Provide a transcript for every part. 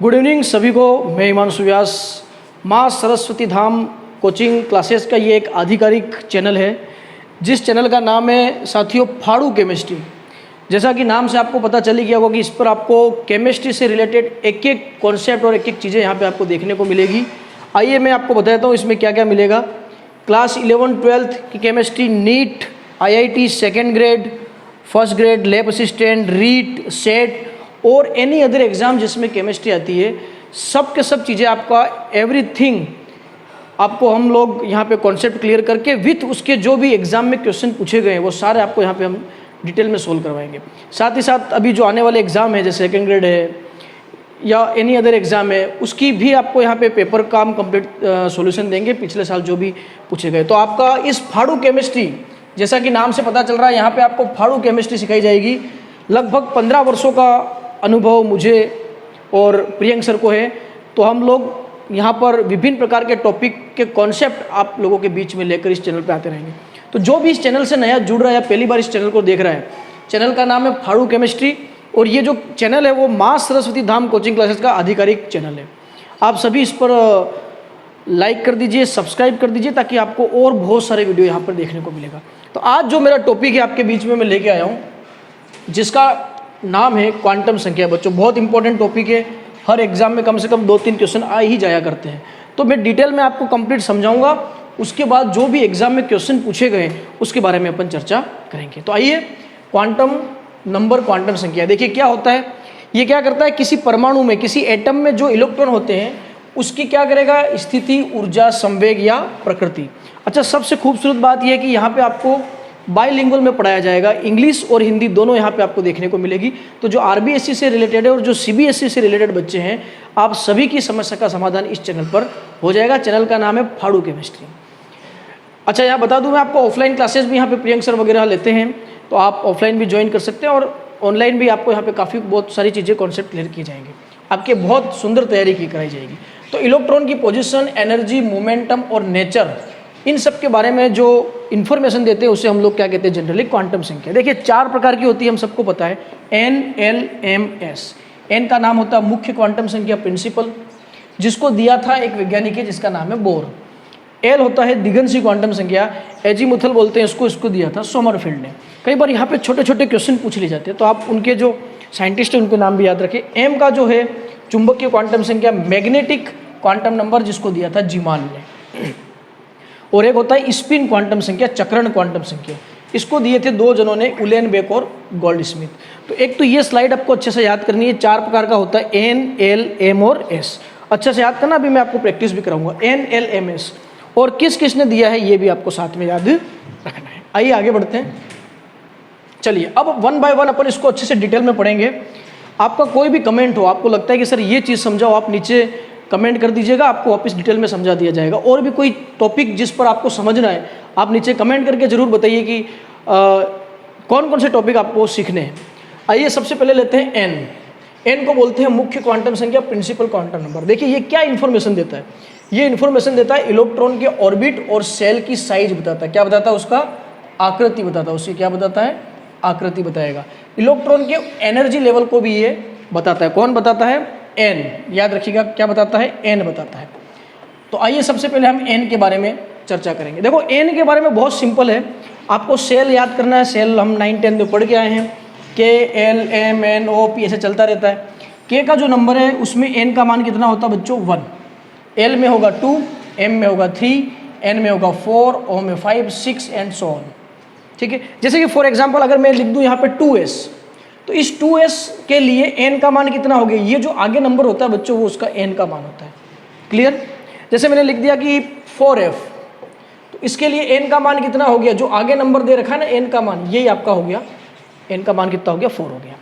Good evening सभी को। मैं हिमांशु व्यास, माँ सरस्वती धाम कोचिंग क्लासेस का ये एक आधिकारिक चैनल है, जिस चैनल का नाम है साथियों फाड़ू केमिस्ट्री। जैसा कि नाम से आपको पता चल ही गया होगा कि इस पर आपको केमिस्ट्री से रिलेटेड एक एक कॉन्सेप्ट और एक एक चीज़ें यहाँ पे आपको देखने को मिलेगी। आइए मैं आपको बताता हूँ इसमें क्या क्या मिलेगा। क्लास 11-12 की chemistry, NEET, IIT second grade, first grade, lab assistant, REET, SET और एनी अदर एग्ज़ाम जिसमें केमिस्ट्री आती है, सब के सब चीज़ें आपका एवरीथिंग आपको हम लोग यहाँ पे कॉन्सेप्ट क्लियर करके विथ उसके जो भी एग्ज़ाम में क्वेश्चन पूछे गए हैं वो सारे आपको यहाँ पे हम डिटेल में सोल्व करवाएंगे। साथ ही साथ अभी जो आने वाले एग्ज़ाम है, जैसे सेकेंड ग्रेड है या एनी अदर एग्ज़ाम है, उसकी भी आपको यहाँ पे पेपर का हम कंप्लीट सॉल्यूशन देंगे, पिछले साल जो भी पूछे गए। तो आपका इस फाड़ू केमिस्ट्री, जैसा कि नाम से पता चल रहा है, यहाँ पे आपको फाड़ू केमिस्ट्री सिखाई जाएगी। लगभग 15 वर्षों का अनुभव मुझे और प्रियंक सर को है। तो हम लोग यहाँ पर विभिन्न प्रकार के टॉपिक के कॉन्सेप्ट आप लोगों के बीच में लेकर इस चैनल पे आते रहेंगे। तो जो भी इस चैनल से नया जुड़ रहा है या पहली बार इस चैनल को देख रहा है, चैनल का नाम है फाड़ू केमिस्ट्री और ये जो चैनल है वो माँ सरस्वती धाम कोचिंग क्लासेस का आधिकारिक चैनल है। आप सभी इस पर लाइक कर दीजिए, सब्सक्राइब कर दीजिए, ताकि आपको और बहुत सारे वीडियो यहाँ पर देखने को मिलेगा। तो आज जो मेरा टॉपिक है आपके बीच में मैं लेके आया हूँ, जिसका नाम है क्वांटम संख्या। बच्चों, बहुत इंपॉर्टेंट टॉपिक है, हर एग्जाम में कम से कम 2-3 क्वेश्चन आ ही जाया करते हैं। तो मैं डिटेल में आपको कंप्लीट समझाऊंगा, उसके बाद जो भी एग्जाम में क्वेश्चन पूछे गए उसके बारे में अपन चर्चा करेंगे। तो आइए, क्वांटम नंबर, क्वांटम संख्या। देखिए क्या होता है, ये क्या करता है, किसी परमाणु में, किसी एटम में जो इलेक्ट्रॉन होते हैं उसकी क्या करेगा, स्थिति, ऊर्जा, संवेग या प्रकृति। अच्छा, सबसे खूबसूरत बात यह है कि यहाँ पे आपको बाइलिंगुअल में पढ़ाया जाएगा, इंग्लिश और हिंदी दोनों यहाँ पे आपको देखने को मिलेगी। तो जो RBSE से रिलेटेड है और जो CBSE से रिलेटेड बच्चे हैं, आप सभी की समस्या का समाधान इस चैनल पर हो जाएगा। चैनल का नाम है फाड़ू केमिस्ट्री। अच्छा, यहाँ बता दूँ मैं आपको, ऑफलाइन क्लासेस भी यहाँ पे प्रियंक सर वगैरह लेते हैं, तो आप ऑफलाइन भी ज्वाइन कर सकते हैं और ऑनलाइन भी आपको यहाँ पे बहुत सारी चीज़ें कॉन्सेप्ट क्लियर किए जाएंगे, आपके बहुत सुंदर तैयारी की कराई जाएगी। तो इलेक्ट्रॉन की पोजीशन, एनर्जी, मोमेंटम और नेचर, इन सब के बारे में जो इन्फॉर्मेशन देते हैं उसे हम लोग क्या कहते हैं, जनरली क्वांटम संख्या। देखिए 4 प्रकार की होती है, हम सबको पता है, N, L, M, S। N का नाम होता है मुख्य क्वांटम संख्या, प्रिंसिपल, जिसको दिया था एक वैज्ञानिक है जिसका नाम है बोर। L होता है दिगंशी क्वांटम संख्या, एजीमुथल बोलते हैं इसको दिया था सोमरफेल्ड ने। कई बार यहाँ पे छोटे छोटे क्वेश्चन पूछ लिए जाते हैं, तो आप उनके जो साइंटिस्ट हैं उनके नाम भी याद रखें। M का जो है चुंबकीय क्वांटम संख्या, मैग्नेटिक क्वांटम नंबर, जिसको दिया था जीमान ने। और एक होता है स्पिन क्वांटम संख्या, चक्रण क्वांटम संख्या, इसको दिए थे 2 जनों ने, उलेनबेक और गोल्डस्मिथ। तो एक तो ये स्लाइड आपको अच्छे से याद करनी है। 4 प्रकार का होता है, N, L, M और S। अच्छे से याद करना, अभी मैं आपको प्रैक्टिस भी कराऊंगा। N, L, M, S और किस किसने दिया है ये भी आपको साथ में याद रखना है। आइए आगे बढ़ते हैं। चलिए अब 1 बाय 1 अपन इसको अच्छे से डिटेल में पढ़ेंगे। आपका कोई भी कमेंट हो, आपको लगता है कि सर ये चीज़ समझाओ, आप नीचे कमेंट कर दीजिएगा, आपको वापस डिटेल में समझा दिया जाएगा। और भी कोई टॉपिक जिस पर आपको समझना है, आप नीचे कमेंट करके ज़रूर बताइए कि कौन कौन से टॉपिक आपको सीखने हैं। आइए सबसे पहले लेते हैं N को बोलते हैं मुख्य क्वांटम संख्या, प्रिंसिपल क्वांटम नंबर। देखिए ये क्या इन्फॉर्मेशन देता है, ये इन्फॉर्मेशन देता है इलेक्ट्रॉन के ऑर्बिट और सेल की साइज बताता है। क्या बताता है, उसका आकृति बताता है, उसकी क्या बताता है, आकृति बताएगा। इलेक्ट्रॉन के एनर्जी लेवल को भी ये बताता है। कौन बताता है, N, याद रखिएगा क्या बताता है, N बताता है। तो आइए सबसे पहले हम N के बारे में चर्चा करेंगे। देखो N के बारे में बहुत सिंपल है, आपको सेल याद करना है। सेल हम 9-10 में पढ़ के आए हैं, K, L, M, N, O, P ऐसे चलता रहता है। K का जो नंबर है उसमें N का मान कितना होता है बच्चों, 1, L में होगा 2, M में होगा 3, N में होगा 4, O में 5, 6 एंड सो ऑन। ठीक है, जैसे कि फॉर एग्जाम्पल अगर मैं लिख दूँ यहाँ पे 2S, तो इस 2S के लिए N का मान कितना हो गया, ये जो आगे नंबर होता है बच्चों वो उसका N का मान होता है। क्लियर। जैसे मैंने लिख दिया कि 4F, तो इसके लिए N का मान कितना हो गया, जो आगे नंबर दे रखा है ना N का मान, यही आपका हो गया, N का मान कितना हो गया, 4 हो गया।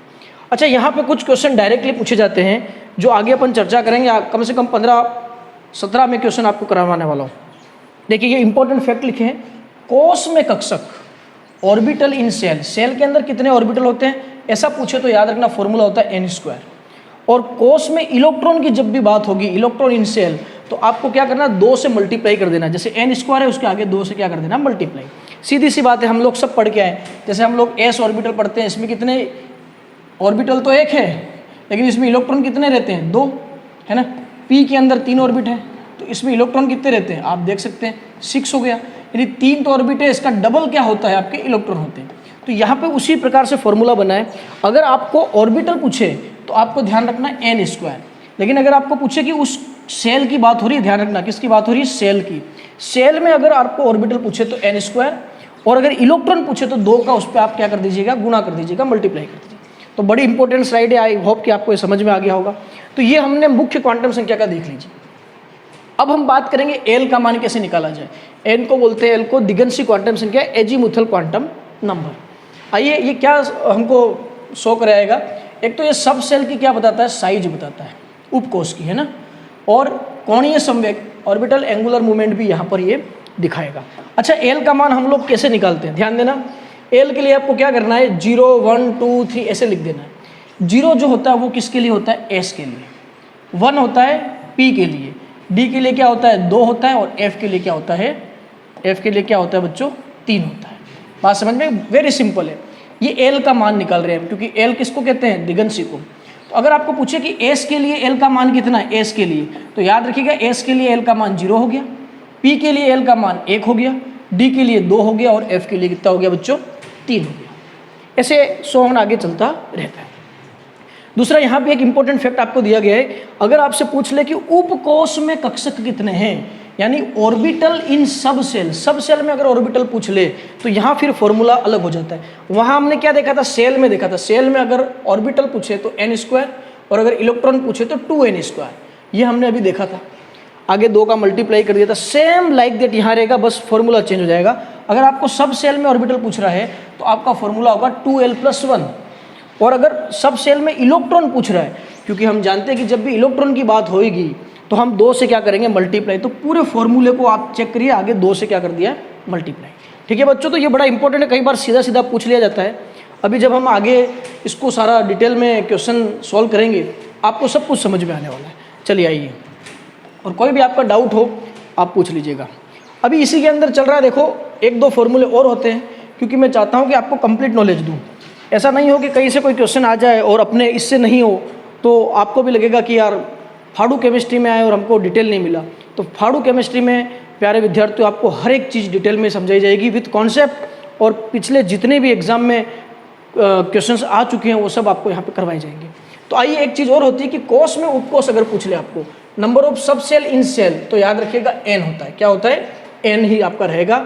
अच्छा, यहाँ पे कुछ क्वेश्चन डायरेक्टली पूछे जाते हैं जो आगे अपन चर्चा करेंगे, कम से कम 15-17 में क्वेश्चन आपको करवाने वाला हूँ। देखिए ये इंपॉर्टेंट फैक्ट लिखे हैं, कोश में कक्षक, ऑर्बिटल इन सेल, सेल के अंदर कितने ऑर्बिटल होते हैं, ऐसा पूछे तो याद रखना फॉर्मूला होता है n²। और कोश में इलेक्ट्रॉन की जब भी बात होगी, इलेक्ट्रॉन इन सेल, तो आपको क्या करना, 2 से मल्टीप्लाई कर देना। जैसे n² है उसके आगे 2 से क्या कर देना, मल्टीप्लाई। सीधी सी बात है, हम लोग सब पढ़ के आए। जैसे हम लोग s ऑर्बिटल पढ़ते हैं, इसमें कितने ऑर्बिटल तो 1 है, लेकिन इसमें इलेक्ट्रॉन कितने रहते हैं, 2। है ना, p के अंदर 3 ऑर्बिट है, तो इसमें इलेक्ट्रॉन कितने रहते हैं आप देख सकते हैं 6 हो गया, यानी 3 तो ऑर्बिट है, इसका डबल क्या होता है आपके इलेक्ट्रॉन होते हैं। तो यहाँ पे उसी प्रकार से फॉर्मूला बना है। अगर आपको ऑर्बिटल पूछे तो आपको ध्यान रखना n², लेकिन अगर आपको पूछे कि उस सेल की बात हो रही है, ध्यान रखना किसकी बात हो रही है, सेल की। सेल में अगर आपको ऑर्बिटल पूछे तो n², और अगर इलेक्ट्रॉन पूछे तो 2 का उस पर आप क्या कर दीजिएगा, गुना कर दीजिएगा, मल्टीप्लाई कर दीजिएगा। तो बड़ी इंपॉर्टेंट स्लाइड है, आई होप कि आपको ये समझ में आ गया होगा। तो ये हमने मुख्य क्वांटम संख्या का देख लीजिए। अब हम बात करेंगे एल का मान कैसे निकाला जाए। एन को बोलते हैं, एल को दिगंशी क्वांटम संख्या, एजीमुथल क्वांटम नंबर। आइए ये क्या हमको शो कराएगा, एक तो ये सब सेल की क्या बताता है, साइज बताता है उपकोष की, है ना, और कोणीय संवेग ऑर्बिटल एंगुलर मूवमेंट भी यहाँ पर ये दिखाएगा। अच्छा, एल का मान हम लोग कैसे निकालते हैं, ध्यान देना। एल के लिए आपको क्या करना है, 0 1 2 3 ऐसे लिख देना है। 0 जो होता है वो किसके लिए होता है, एस के लिए, 1 होता है पी के लिए, डी के लिए क्या होता है 2 होता है, और एफ के लिए क्या होता है, एफ के लिए क्या होता है बच्चों 3 होता है। बात समझ में, वेरी सिंपल है। ये एल का मान निकाल रहे हैं हम, क्योंकि एल किसको कहते हैं, दिगंशी को। तो अगर आपको पूछे कि एस के लिए एल का मान कितना है, एस के लिए, तो याद रखिएगा एस के लिए एल का मान 0 हो गया, पी के लिए एल का मान 1 हो गया, डी के लिए 2 हो गया, और एफ के लिए कितना हो गया बच्चों 3 हो गया। ऐसे सोहन आगे चलता रहता है। दूसरा यहाँ पे एक इंपॉर्टेंट फैक्ट आपको दिया गया है, अगर आपसे पूछ ले कि उपकोष में कक्षक कितने हैं, यानी ऑर्बिटल इन सब सेल में अगर ऑर्बिटल पूछ ले तो यहाँ फिर फॉर्मूला अलग हो जाता है। वहाँ हमने क्या देखा था, सेल में देखा था, सेल में अगर ऑर्बिटल पूछे तो n², और अगर इलेक्ट्रॉन पूछे तो 2n², ये हमने अभी देखा था। आगे 2 का मल्टीप्लाई कर दिया था, सेम लाइक दैट यहाँ रहेगा, बस फॉर्मूला चेंज हो जाएगा। अगर आपको सब सेल में ऑर्बिटल पूछ रहा है तो आपका फॉर्मूला होगा 2l+1, और अगर सब सेल में इलेक्ट्रॉन पूछ रहा है, क्योंकि हम जानते हैं कि जब भी इलेक्ट्रॉन की बात होएगी तो हम 2 से क्या करेंगे, मल्टीप्लाई। तो पूरे फॉर्मूले को आप चेक करिए, आगे 2 से क्या कर दिया, मल्टीप्लाई। ठीक है बच्चों, तो ये बड़ा इंपॉर्टेंट है, कई बार सीधा सीधा पूछ लिया जाता है। अभी जब हम आगे इसको सारा डिटेल में क्वेश्चन सॉल्व करेंगे आपको सब कुछ समझ में आने वाला है। चलिए आइए, और कोई भी आपका डाउट हो आप पूछ लीजिएगा। अभी इसी के अंदर चल रहा है, देखो 1-2 फॉर्मूले और होते हैं, क्योंकि मैं चाहता हूँ कि आपको कंप्लीट नॉलेज दूँ। ऐसा नहीं हो कि कहीं से कोई क्वेश्चन आ जाए और अपने इससे नहीं हो तो आपको भी लगेगा कि यार फाड़ू केमिस्ट्री में आए और हमको डिटेल नहीं मिला। तो फाड़ू केमिस्ट्री में प्यारे विद्यार्थियों आपको हर एक चीज़ डिटेल में समझाई जाएगी विथ कॉन्सेप्ट, और पिछले जितने भी एग्जाम में क्वेश्चंस आ चुके हैं वो सब आपको यहाँ पे करवाए जाएंगे। तो आइए, एक चीज़ और होती है कि कोष में उपकोष अगर पूछ ले आपको, नंबर ऑफ सब सेल इन सेल, तो याद रखिएगा n होता है। क्या होता है, n ही आपका रहेगा,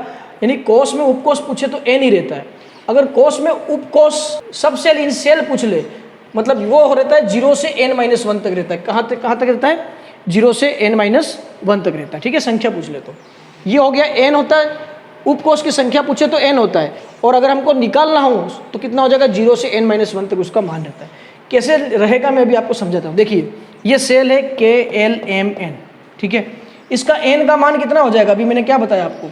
यानी कोष में उपकोष पूछे तो n ही रहता है। अगर कोष में उपकोष सब सेल इन सेल पूछ ले, मतलब वो हो रहता है 0 से n-1 तक रहता है। कहाँ तक रहता है, 0 से n-1 तक रहता है। ठीक है, संख्या पूछ ले तो ये हो गया, n होता है। उपकोष की संख्या पूछे तो n होता है, और अगर हमको निकालना हो तो कितना हो जाएगा, 0 से n-1 तक उसका मान रहता है। कैसे रहेगा मैं भी आपको समझाता हूँ। देखिए ये सेल है KLMN, ठीक है, इसका n का मान कितना हो जाएगा, अभी मैंने क्या बताया आपको,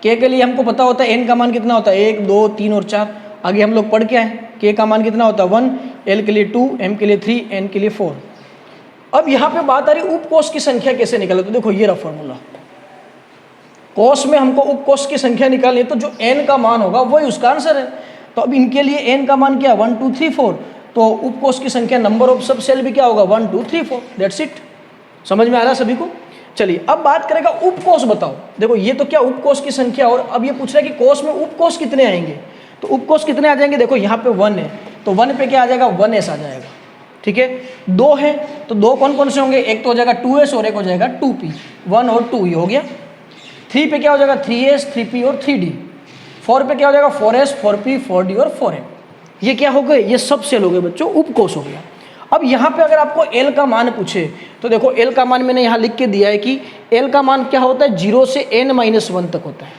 K के लिए हमको पता होता है n का मान कितना होता है, 1 2 3 और 4। आगे हम लोग पढ़ के आए, K का मान कितना होता है 1, L के लिए 2, M के लिए 3, N के लिए 4। अब यहाँ पे बात आ रही उपकोष की संख्या कैसे निकाले, तो देखो ये रहा फॉर्मूला। कोष में हमको उपकोष की संख्या निकालनी है, तो जो n का मान होगा वही उसका आंसर है। तो अब इनके लिए n का मान क्या, 1 2 3 4, तो उपकोष की संख्या नंबर ऑफ सब सेल भी क्या होगा, 1 2 3 4, दैट्स इट। समझ में आ रहा है सभी को। चलिए अब बात करेगा उपकोष, बताओ। देखो ये तो क्या उपकोष की संख्या, और अब ये पूछ रहा है कि कोष में उपकोष कितने आएंगे, तो उपकोष कितने आ जाएंगे। देखो यहाँ पे 1 है, तो 1 पे क्या आ जाएगा, 1s आ जाएगा। ठीक है, 2 है तो 2 कौन कौन से होंगे, एक तो हो जाएगा 2s और एक हो जाएगा 2p, 1 और 2 ये हो गया। 3 पे क्या हो जाएगा, 3s 3p और 3d। 4 पे क्या हो जाएगा, 4s 4p 4d और 4m। ये क्या हो गए, ये सब सेल हो गए बच्चों, उपकोष हो गया। अब यहाँ पे अगर आपको L का मान पूछे तो देखो L का मान मैंने यहाँ लिख के दिया है कि L का मान क्या होता है, 0 से n-1 तक होता है।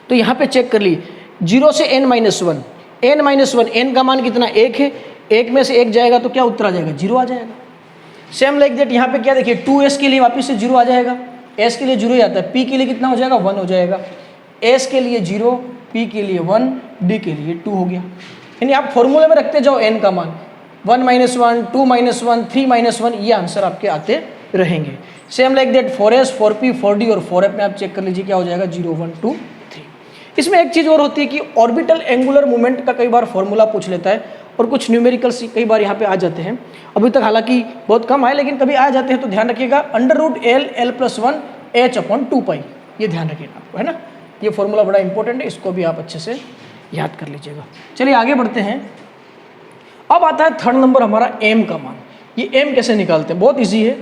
तो यहाँ पे चेक कर ली, 0 से n-1, n-1, n का मान कितना, 1 है, 1 में से 1 जाएगा तो क्या उत्तर आ जाएगा, 0 आ जाएगा। सेम लाइक दैट यहाँ पे क्या देखिए, 2s के लिए वापस से 0 आ जाएगा, s के लिए 0 ही आता है, p के लिए कितना हो जाएगा, 1 हो जाएगा, s के लिए 0, p के लिए 1, d के लिए 2 हो गया। यानी आप फॉर्मूले में रखते जाओ n का मान, 1-1, 2-1, 3-1, ये आंसर आपके आते रहेंगे। Same like that 4s 4p 4d और 4f में आप चेक कर लीजिए क्या हो जाएगा, 0 1 2 3। इसमें एक चीज़ और होती है कि ऑर्बिटल एंगुलर मूवमेंट का कई बार फॉर्मूला पूछ लेता है, और कुछ न्यूमेरिकल्स कई बार यहाँ पे आ जाते हैं, अभी तक हालांकि बहुत कम आए लेकिन कभी आ जाते हैं, तो ध्यान रखिएगा √L L+1 H/2π, ये ध्यान रखिएगा आपको, है ना। ये फॉर्मूला बड़ा इंपॉर्टेंट है, इसको भी आप अच्छे से याद कर लीजिएगा। चलिए आगे बढ़ते हैं। अब आता है थर्ड नंबर हमारा m का मान। ये m कैसे निकालते हैं, बहुत ईजी है।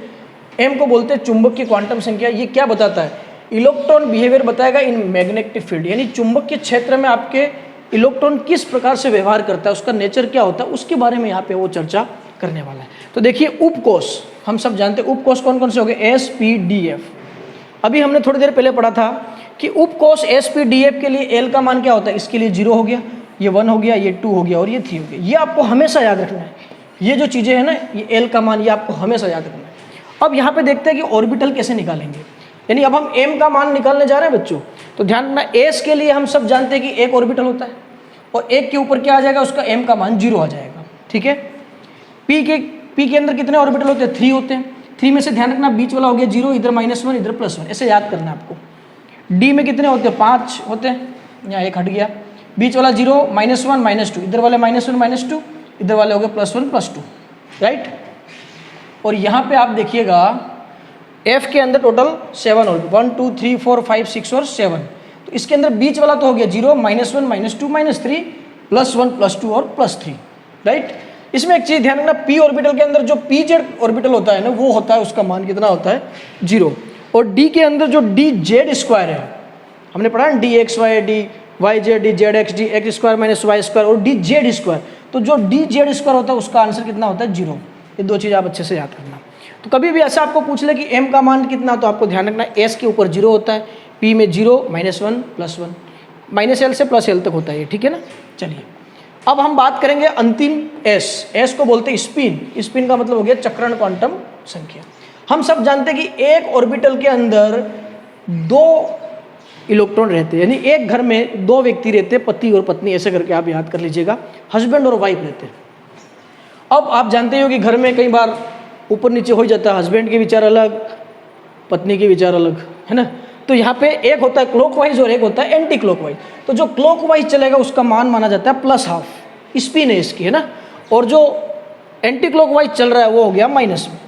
m को बोलते हैं चुंबक की क्वांटम संख्या। ये क्या बताता है, इलेक्ट्रॉन बिहेवियर बताएगा इन मैग्नेटिक फील्ड, यानी चुंबक के क्षेत्र में आपके इलेक्ट्रॉन किस प्रकार से व्यवहार करता है, उसका नेचर क्या होता है, उसके बारे में यहाँ पे वो चर्चा करने वाला है। तो देखिए उपकोष, हम सब जानते हैं उपकोष कौन कौन से हो गए, S, P, D, F। अभी हमने थोड़ी देर पहले पढ़ा था कि उपकोष S, P, D, F के लिए L का मान क्या होता है, इसके लिए 0 हो गया, ये 1 हो गया, ये 2 हो गया और ये 3 हो गया। ये आपको हमेशा याद रखना है, ये जो चीज़ें हैं ना, ये L का मान, ये आपको हमेशा याद रखना है। अब यहाँ पे देखते हैं कि ऑर्बिटल कैसे निकालेंगे, यानी अब हम m का मान निकालने जा रहे हैं बच्चों। तो ध्यान रखना, S के लिए हम सब जानते हैं कि एक ऑर्बिटल होता है और एक के ऊपर क्या आ जाएगा, उसका m का मान 0 आ जाएगा, ठीक है। P के अंदर कितने ऑर्बिटल होते हैं, 3 होते हैं। 3 में से ध्यान रखना बीच वाला हो गया 0, इधर -1 इधर +1, ऐसे याद करना है आपको। D में कितने होते हैं, 5 होते हैं, यहाँ एक हट गया, बीच वाला 0, -1 -2, इधर वाले -1 -2, इधर वाले हो गए +1 +2, राइट। और यहाँ पे आप देखिएगा F के अंदर टोटल 7 ऑर्बिटल, 1 2 3 4 5 6 और 7। तो इसके अंदर बीच वाला तो हो गया 0 -1 -2 -3 +1 +2 और +3, राइट। इसमें एक चीज़ ध्यान रखना, p ऑर्बिटल के अंदर जो pz ऑर्बिटल होता है ना, वो होता है, उसका मान कितना होता है, 0। और d के अंदर जो dz² है, हमने पढ़ा ना dxy dyz dzx dx² - y² और dz², तो जो dz² होता है उसका आंसर कितना होता है, 0। ये दो चीज़ आप अच्छे से याद रखना। तो कभी भी ऐसा आपको पूछ ले कि m का मान कितना, तो आपको ध्यान रखना s के ऊपर 0 होता है, p में 0 -1 +1 -L से +L तक होता है, ठीक है ना। चलिए अब हम बात करेंगे अंतिम s को बोलते हैं स्पिन। स्पिन का मतलब हो गया चक्रण क्वांटम संख्या। हम सब जानते हैं कि एक ऑर्बिटल के अंदर 2 इलेक्ट्रॉन रहते हैं, यानी एक घर में 2 व्यक्ति रहते हैं, पति और पत्नी, ऐसे करके आप याद कर लीजिएगा, हस्बैंड और वाइफ रहते हैं। अब आप जानते हो कि घर में कई बार ऊपर नीचे हो जाता है, हस्बैंड के विचार अलग, पत्नी के विचार अलग, है ना। तो यहाँ पे एक होता है क्लॉकवाइज और एक होता है एंटी क्लॉकवाइज। तो जो क्लॉकवाइज चलेगा उसका मान माना जाता है +½ स्पिन है इसकी, है ना। और जो एंटी क्लॉकवाइज चल रहा है वो हो गया माइनस में।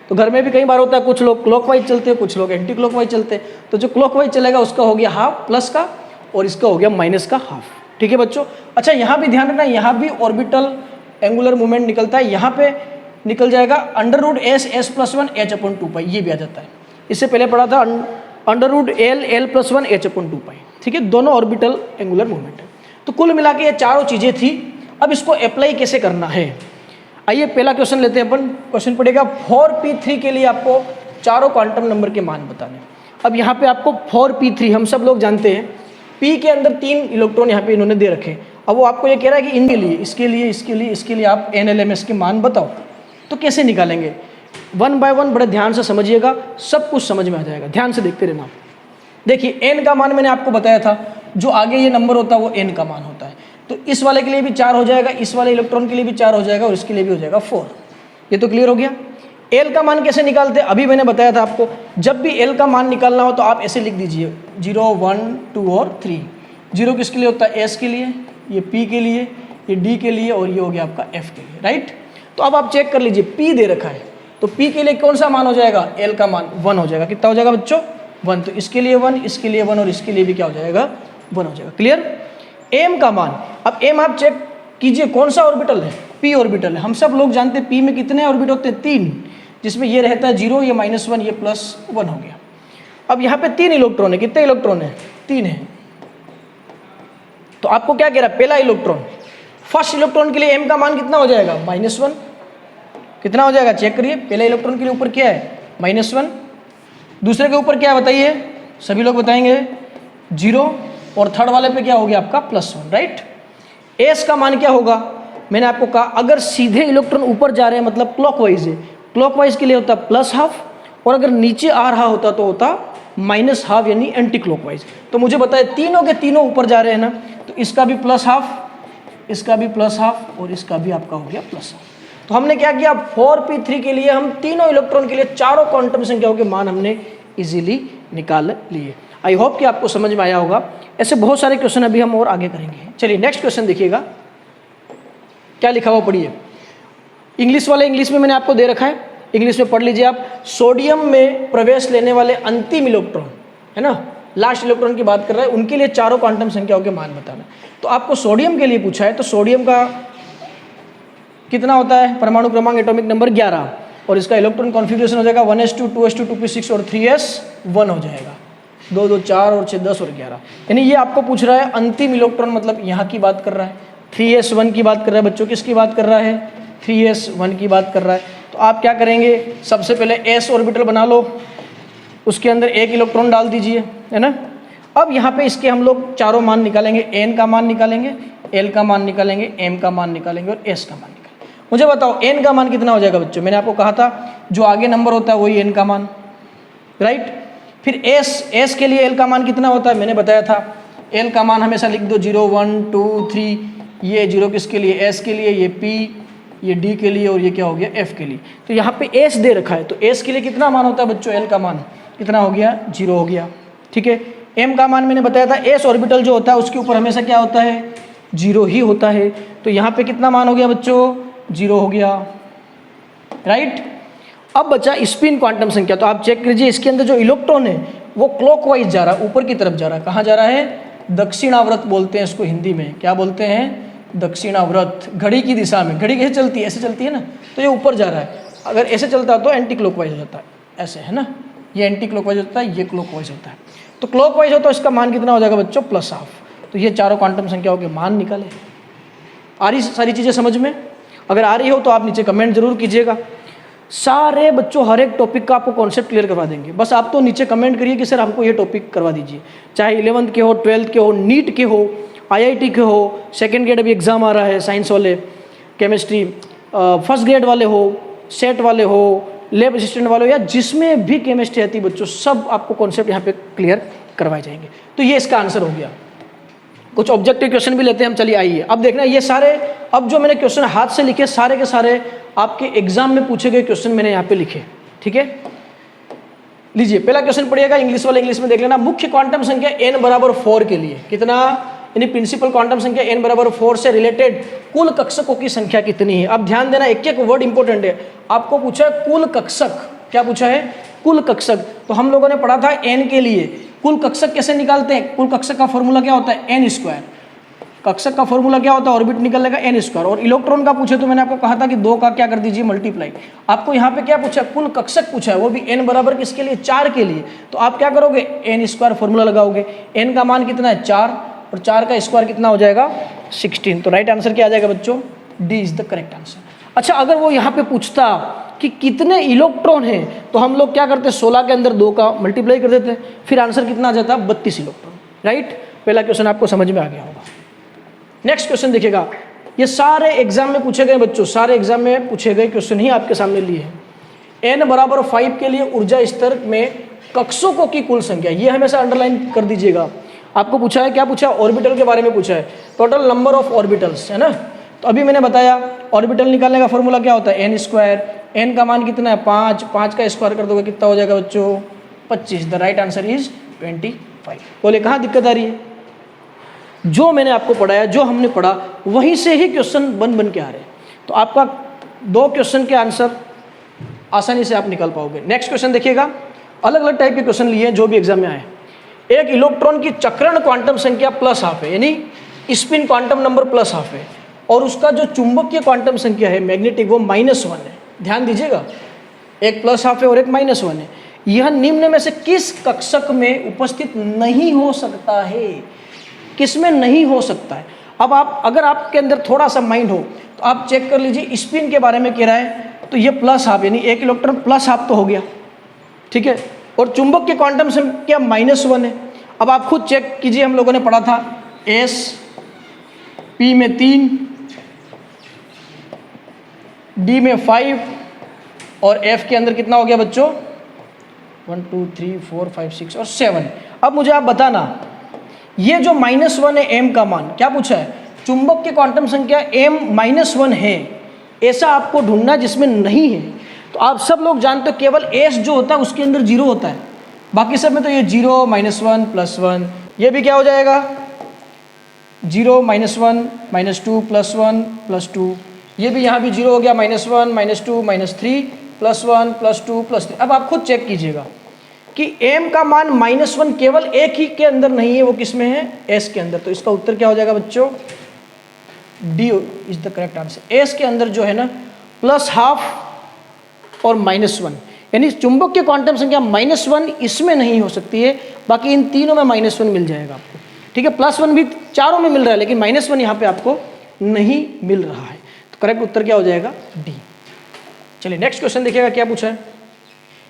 तो घर में भी कई बार होता है, कुछ लोग क्लॉकवाइज चलते हैं, कुछ लोग एंटी क्लॉकवाइज चलते हैं। तो जो क्लॉकवाइज चलेगा उसका हो गया ½ प्लस का, और इसका हो गया -½ ठीक है बच्चों। अच्छा यहाँ भी ध्यान रखना, यहाँ भी ऑर्बिटल एंगुलर मूवमेंट निकलता है, यहाँ पे निकल जाएगा √S S+1 H/2π, ये भी आ जाता है। इससे पहले पढ़ा था √L L+1 H/2π, ठीक है। दोनों ऑर्बिटल एंगुलर मूवमेंट है। तो कुल मिला के ये चारों चीज़ें थी। अब इसको अप्लाई कैसे करना है, आइए पहला क्वेश्चन लेते हैं अपन। क्वेश्चन पड़ेगा 4p3 के लिए आपको चारों क्वांटम नंबर के मान बताने। अब यहाँ पे आपको 4p3, हम सब लोग जानते हैं p के अंदर 3 इलेक्ट्रॉन यहाँ पे इन्होंने दे रखे। अब वो आपको ये कह रहा है कि इनके लिए, इसके लिए, इसके लिए, इसके लिए आप NLMS के मान बताओ। तो कैसे निकालेंगे, 1 बाय 1 बड़े ध्यान से समझिएगा, सब कुछ समझ में आ जाएगा, ध्यान से देखते रहना। देखिए n का मान मैंने आपको बताया था, जो आगे ये नंबर होता है वो n का मान होता है। तो इस वाले के लिए भी 4 हो जाएगा, इस वाले इलेक्ट्रॉन के लिए भी 4 हो जाएगा और इसके लिए भी हो जाएगा 4। ये तो क्लियर हो गया। L का मान कैसे निकालते हैं, अभी मैंने बताया था आपको, जब भी L का मान निकालना हो तो आप ऐसे लिख दीजिए 0 1 2 और 3। 0 किसके लिए होता है, S के लिए, ये P के लिए, ये D के लिए और ये हो गया आपका F के लिए, राइट। तो अब आप चेक कर लीजिए, P दे रखा है, तो P के लिए कौन सा मान हो जाएगा, L का मान 1 हो जाएगा। कितना हो जाएगा बच्चों, 1। तो इसके लिए 1, इसके लिए 1 और इसके लिए भी क्या हो जाएगा, 1 हो जाएगा। क्लियर। M का मान, अब M आप चेक कीजिए कौन सा ऑर्बिटल है, P ऑर्बिटल है। हम सब लोग जानते हैं P में कितने ऑर्बिटल होते हैं, 3, जिसमें ये रहता है 0, ये -1, ये +1 हो गया। अब यहाँ पे 3 इलेक्ट्रॉन है, कितने इलेक्ट्रॉन है, 3 है। तो आपको क्या कह रहा है, पहला इलेक्ट्रॉन, फर्स्ट इलेक्ट्रॉन के लिए M का मान कितना हो जाएगा, -1। कितना हो जाएगा चेक करिए, पहले इलेक्ट्रॉन के लिए ऊपर क्या है, -1, दूसरे के ऊपर क्या है बताइए, सभी लोग बताएंगे 0, और थर्ड वाले पे क्या हो गया आपका +1, राइट। S का मान क्या होगा, मैंने आपको कहा अगर सीधे इलेक्ट्रॉन ऊपर जा रहे हैं मतलब क्लॉकवाइज है, क्लॉकवाइज के लिए होता +½ और अगर नीचे आ रहा होता तो होता -½ यानी एंटी क्लॉकवाइज। तो मुझे बताए तीनों के तीनों ऊपर जा रहे हैं ना, तो इसका भी +½ इसका भी +½ और इसका भी आपका हो गया +½ तो हमने क्या किया, 4p3 के लिए हम तीनों इलेक्ट्रॉन के लिए चारों क्वांटम संख्याओं के मान हमने इजीली निकाल लिए। आई होप कि आपको समझ में आया होगा। ऐसे बहुत सारे क्वेश्चन अभी हम और आगे करेंगे। चलिए नेक्स्ट क्वेश्चन देखिएगा। क्या लिखा हुआ पढ़िए। इंग्लिश वाले इंग्लिश में मैंने आपको दे रखा है, इंग्लिश में पढ़ लीजिए आप। सोडियम में प्रवेश लेने वाले अंतिम इलेक्ट्रॉन, है ना, लास्ट इलेक्ट्रॉन की बात कर रहा है, उनके लिए चारों क्वांटम संख्याओं के मान बताना। तो आपको सोडियम के लिए पूछा है, तो सोडियम का कितना होता है परमाणु क्रमांक, एटॉमिक नंबर 11, और इसका इलेक्ट्रॉन कॉन्फ़िगरेशन हो जाएगा 1s2 2s2 2p6 और 3s1 हो जाएगा। 2 2 4 और 6 10 और 11, यानी ये आपको पूछ रहा है अंतिम इलेक्ट्रॉन, मतलब यहाँ की बात कर रहा है। 3s1 की बात कर रहा है बच्चों, किसकी बात कर रहा है, 3s1 की बात कर रहा है। तो आप क्या करेंगे, सबसे पहले s ऑर्बिटल बना लो, उसके अंदर एक इलेक्ट्रॉन डाल दीजिए, है ना। अब यहाँ पे इसके हम लोग चारों मान निकालेंगे, n का मान निकालेंगे, l का मान निकालेंगे, m का मान निकालेंगे और s का मान निकालेंगे। मुझे बताओ n का मान कितना हो जाएगा बच्चों, मैंने आपको कहा था जो आगे नंबर होता है वही n का मान, राइट। फिर s के लिए l का मान कितना होता है, मैंने बताया था l का मान हमेशा लिख दो 0 1 2 3, ये 0 किसके लिए, s के लिए, ये p, ये d के लिए, और ये क्या हो गया f के लिए। तो यहाँ पे s दे रखा है, तो s के लिए कितना मान होता है बच्चों, l का मान कितना हो गया, 0 हो गया, ठीक है। m का मान मैंने बताया था, s ऑर्बिटल जो होता है उसके ऊपर हमेशा क्या होता है, 0 ही होता है। तो यहाँ पे कितना मान हो गया बच्चों, 0 हो गया, राइट। अब बचा स्पिन क्वांटम संख्या, तो आप चेक कीजिए इसके अंदर जो इलेक्ट्रॉन है वो क्लॉकवाइज जा रहा है, ऊपर की तरफ जा रहा है। कहाँ जा रहा है, दक्षिणावर्त बोलते हैं इसको हिंदी में, क्या बोलते हैं, दक्षिणावर्त। घड़ी की दिशा में, घड़ी कैसे चलती है, ऐसे चलती है ना, तो ये ऊपर जा रहा है। अगर ऐसे चलता तो एंटी क्लॉकवाइज हो जाता है, ऐसे, है ना, ये एंटी क्लॉकवाइज होता है, ये क्लॉकवाइज होता है। तो क्लॉकवाइज हो तो इसका मान कितना हो जाएगा बच्चों, +12। तो ये चारों क्वांटम संख्याओं के मान निकाले। आ रही सारी चीज़ें समझ में, अगर आ रही हो तो आप नीचे कमेंट जरूर कीजिएगा। सारे बच्चों हर एक टॉपिक का आपको कॉन्सेप्ट क्लियर करवा देंगे, बस आप तो नीचे कमेंट करिए कि सर हमको ये टॉपिक करवा दीजिए, चाहे 11th के हो, 12th के हो, नीट के हो, IIT के हो, सेकेंड ग्रेड अभी एग्ज़ाम आ रहा है साइंस वाले, केमिस्ट्री, फर्स्ट ग्रेड वाले हो, सेट वाले हो, लैब असिस्टेंट वाले हो, या जिसमें भी केमिस्ट्री आती है बच्चों, सब आपको कॉन्सेप्ट यहाँ पे क्लियर करवाए जाएंगे। तो ये इसका आंसर हो गया। कुछ ऑब्जेक्टिव क्वेश्चन भी लेते हैं हम, चलिए आइए। अब देखना ये सारे, अब जो मैंने क्वेश्चन हाथ से लिखे सारे के सारे आपके एग्जाम में पूछे गए क्वेश्चन मैंने यहाँ पे लिखे, ठीक है। लीजिए पहला क्वेश्चन पढ़िएगा, इंग्लिश वाले इंग्लिश में देख लेना। मुख्य क्वांटम संख्या n बराबर 4 के लिए कितना, यानी प्रिंसिपल क्वांटम संख्या n बराबर 4 से रिलेटेड कुल कक्षकों की संख्या कितनी है। अब ध्यान देना, एक एक वर्ड इंपॉर्टेंट है। आपको पूछा है कुल कक्षक, क्या पूछा है, कुल कक्षक। तो हम लोगों ने पढ़ा था n के लिए कुल कक्षक कैसे निकालते हैं, कुल कक्षक का फॉर्मूला क्या होता है, n²। कक्षक का फॉर्मूला क्या होता है, ऑर्बिट निकलने का n²। और इलेक्ट्रॉन का पूछे तो मैंने आपको कहा था कि 2 का क्या कर दीजिए, मल्टीप्लाई। आपको यहाँ पे क्या पूछा है, कुल कक्षक पूछा है, वो भी n बराबर किसके लिए, 4 के लिए। तो आप क्या करोगे, n² फॉर्मूला लगाओगे। n का मान कितना है, 4, और 4 का स्क्वायर कितना हो जाएगा, 16। तो राइट आंसर क्या आ जाएगा बच्चों, D is the correct answer. अच्छा, अगर वो यहाँ पे पूछता कि कितने इलेक्ट्रॉन हैं, तो हम लोग क्या करते, 16 के अंदर 2 का मल्टीप्लाई कर देते, फिर आंसर कितना आ जाता, 32 इलेक्ट्रॉन, राइट। पहला क्वेश्चन आपको समझ में आ गया होगा। नेक्स्ट क्वेश्चन देखिएगा, ये सारे एग्जाम में पूछे गए बच्चों, सारे एग्जाम में पूछे गए क्वेश्चन ही आपके सामने लिए हैं। n बराबर 5 के लिए ऊर्जा स्तर में कक्षकों की कुल संख्या, ये हमेशा अंडरलाइन कर दीजिएगा। आपको पूछा है, क्या पूछा है, ऑर्बिटल के बारे में पूछा है, टोटल नंबर ऑफ ऑर्बिटल्स, है ना। तो अभी मैंने बताया ऑर्बिटल निकालने का फॉर्मूला क्या होता है, n²। n का मान कितना है, 5, 5 का स्क्वायर कर दोगे कितना हो जाएगा बच्चों, 25। The right answer is 25। बोले कहाँ दिक्कत आ रही है, जो मैंने आपको पढ़ाया, जो हमने पढ़ा वहीं से ही क्वेश्चन बन के आ रहे हैं। तो आपका 2 क्वेश्चन के आंसर आसानी से आप निकाल पाओगे। नेक्स्ट क्वेश्चन देखिएगा, अलग अलग टाइप के क्वेश्चन लिए जो भी एग्जाम में आए। एक इलेक्ट्रॉन की चक्रण क्वांटम संख्या +12 है, यानी स्पिन क्वांटम नंबर +12 है, और उसका जो चुंबकीय क्वांटम संख्या है मैग्नेटिक, वो -1 है। ध्यान दीजिएगा, एक +12 है और एक -1 है। यह निम्न में से किस कक्षक में उपस्थित नहीं हो सकता है, किस में नहीं हो सकता है। अब आप, अगर आपके अंदर थोड़ा सा माइंड हो तो आप चेक कर लीजिए, स्पिन के बारे में कह रहा है, तो ये +12 यानी एक इलेक्ट्रॉन +12 तो हो गया, ठीक है, और चुंबक के क्वांटम संख्या -1 है। अब आप खुद चेक कीजिए, हम लोगों ने पढ़ा था S, P में 3, D में 5, और F के अंदर कितना हो गया बच्चों, 1 2 3 4 5 6 और 7। अब मुझे आप बताना, ये जो -1 है m का मान, क्या पूछा है, चुंबक की क्वांटम संख्या m-1 है, ऐसा आपको ढूंढना जिसमें नहीं है। तो आप सब लोग जानते हो केवल s जो होता है उसके अंदर 0 होता है, बाकी सब में तो ये 0, -1, +1, ये भी क्या हो जाएगा, 0 -1 -2 +1 +2, ये भी यहाँ भी 0 हो गया, -1 -2 -3 +1 +2 +3। अब आप खुद चेक कीजिएगा कि m का मान -1 केवल एक ही के अंदर नहीं है, वो किस में है, s के अंदर। तो इसका उत्तर क्या हो जाएगा बच्चों, D is the correct answer. s के अंदर जो है ना +½ और -1, यानी चुंबक की क्वांटम संख्या -1 इसमें नहीं हो सकती है, बाकी इन तीनों में -1 मिल जाएगा आपको। ठीक है, +1 भी चारों में मिल रहा है, लेकिन -1 यहाँ पे आपको नहीं मिल रहा है। तो करेक्ट उत्तर क्या हो जाएगा, डी। चलिए नेक्स्ट क्वेश्चन देखिएगा क्या पूछा है।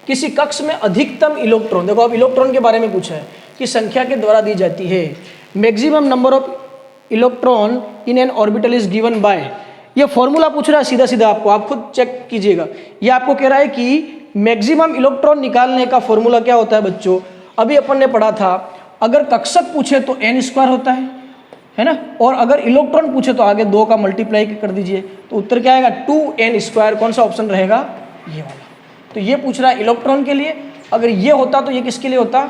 किसी कक्ष में अधिकतम इलेक्ट्रॉन, देखो अब इलेक्ट्रॉन के बारे में पूछा है, कि संख्या के द्वारा दी जाती है। Maximum number of electron in an orbital is given by, ये फॉर्मूला पूछ रहा है सीधा सीधा आपको, आप खुद चेक कीजिएगा। ये आपको कह रहा है कि मैक्सिमम इलेक्ट्रॉन निकालने का फॉर्मूला क्या होता है बच्चों, अभी अपन ने पढ़ा था, अगर कक्षक पूछे तो n² होता है ना, और अगर इलेक्ट्रॉन पूछे तो आगे 2 का मल्टीप्लाई कर दीजिए, तो उत्तर क्या आएगा, 2n²। कौन सा ऑप्शन रहेगा, ये वाला। तो ये पूछ रहा है इलेक्ट्रॉन के लिए, अगर ये होता तो ये किसके लिए होता,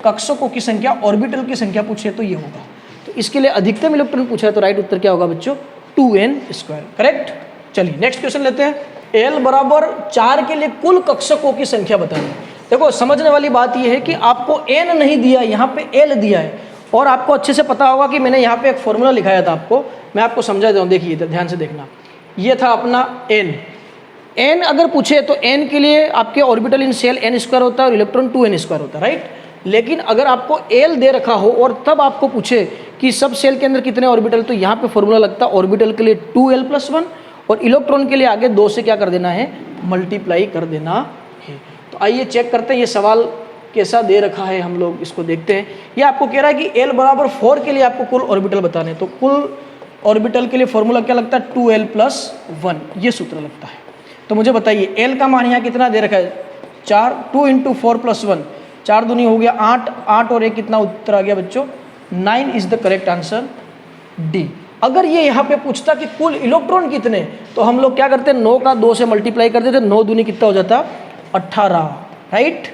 कक्षकों की संख्या, ऑर्बिटल की संख्या पूछे तो ये होगा। तो इसके लिए अधिकतम इलेक्ट्रॉन पूछा है, तो राइट उत्तर क्या होगा बच्चों, 2n²। करेक्ट। चलिए नेक्स्ट क्वेश्चन लेते हैं। l बराबर 4 के लिए कुल कक्षकों की संख्या बताइए। देखो समझने वाली बात यह है कि आपको n नहीं दिया, यहाँ पे l दिया है, और आपको अच्छे से पता होगा कि मैंने यहाँ पे एक फॉर्मूला लिखाया था आपको, मैं आपको समझा देता हूँ, देखिए ध्यान से देखना। ये था अपना n अगर पूछे तो n के लिए आपके ऑर्बिटल इन सेल n² होता है और इलेक्ट्रॉन 2n² होता है, राइट। लेकिन अगर आपको l दे रखा हो और तब आपको पूछे कि सब सेल के अंदर कितने ऑर्बिटल, तो यहाँ पे फॉर्मूला लगता है ऑर्बिटल के लिए 2l+1 और इलेक्ट्रॉन के लिए आगे 2 से क्या कर देना है, मल्टीप्लाई कर देना है। तो आइए चेक करते हैं ये सवाल कैसा दे रखा है, हम लोग इसको देखते हैं। ये आपको कह रहा है कि l बराबर 4 के लिए आपको कुल ऑर्बिटल बताने हैं, तो कुल ऑर्बिटल के लिए फॉर्मूला क्या लगता है, 2l+1, ये सूत्र लगता है। तो मुझे बताइए l का मान यहाँ कितना दे रखा है, 4, 2 × 4 + 1, 4 दूनी हो गया 8, 8 और 1 कितना उत्तर आ गया बच्चों, 9 is the correct answer, D. अगर ये यहाँ पे पूछता कि कुल इलेक्ट्रॉन कितने, तो हम लोग क्या करते हैं, 9 का 2 से मल्टीप्लाई कर देते, 9 दूनी कितना हो जाता, 18, राइट।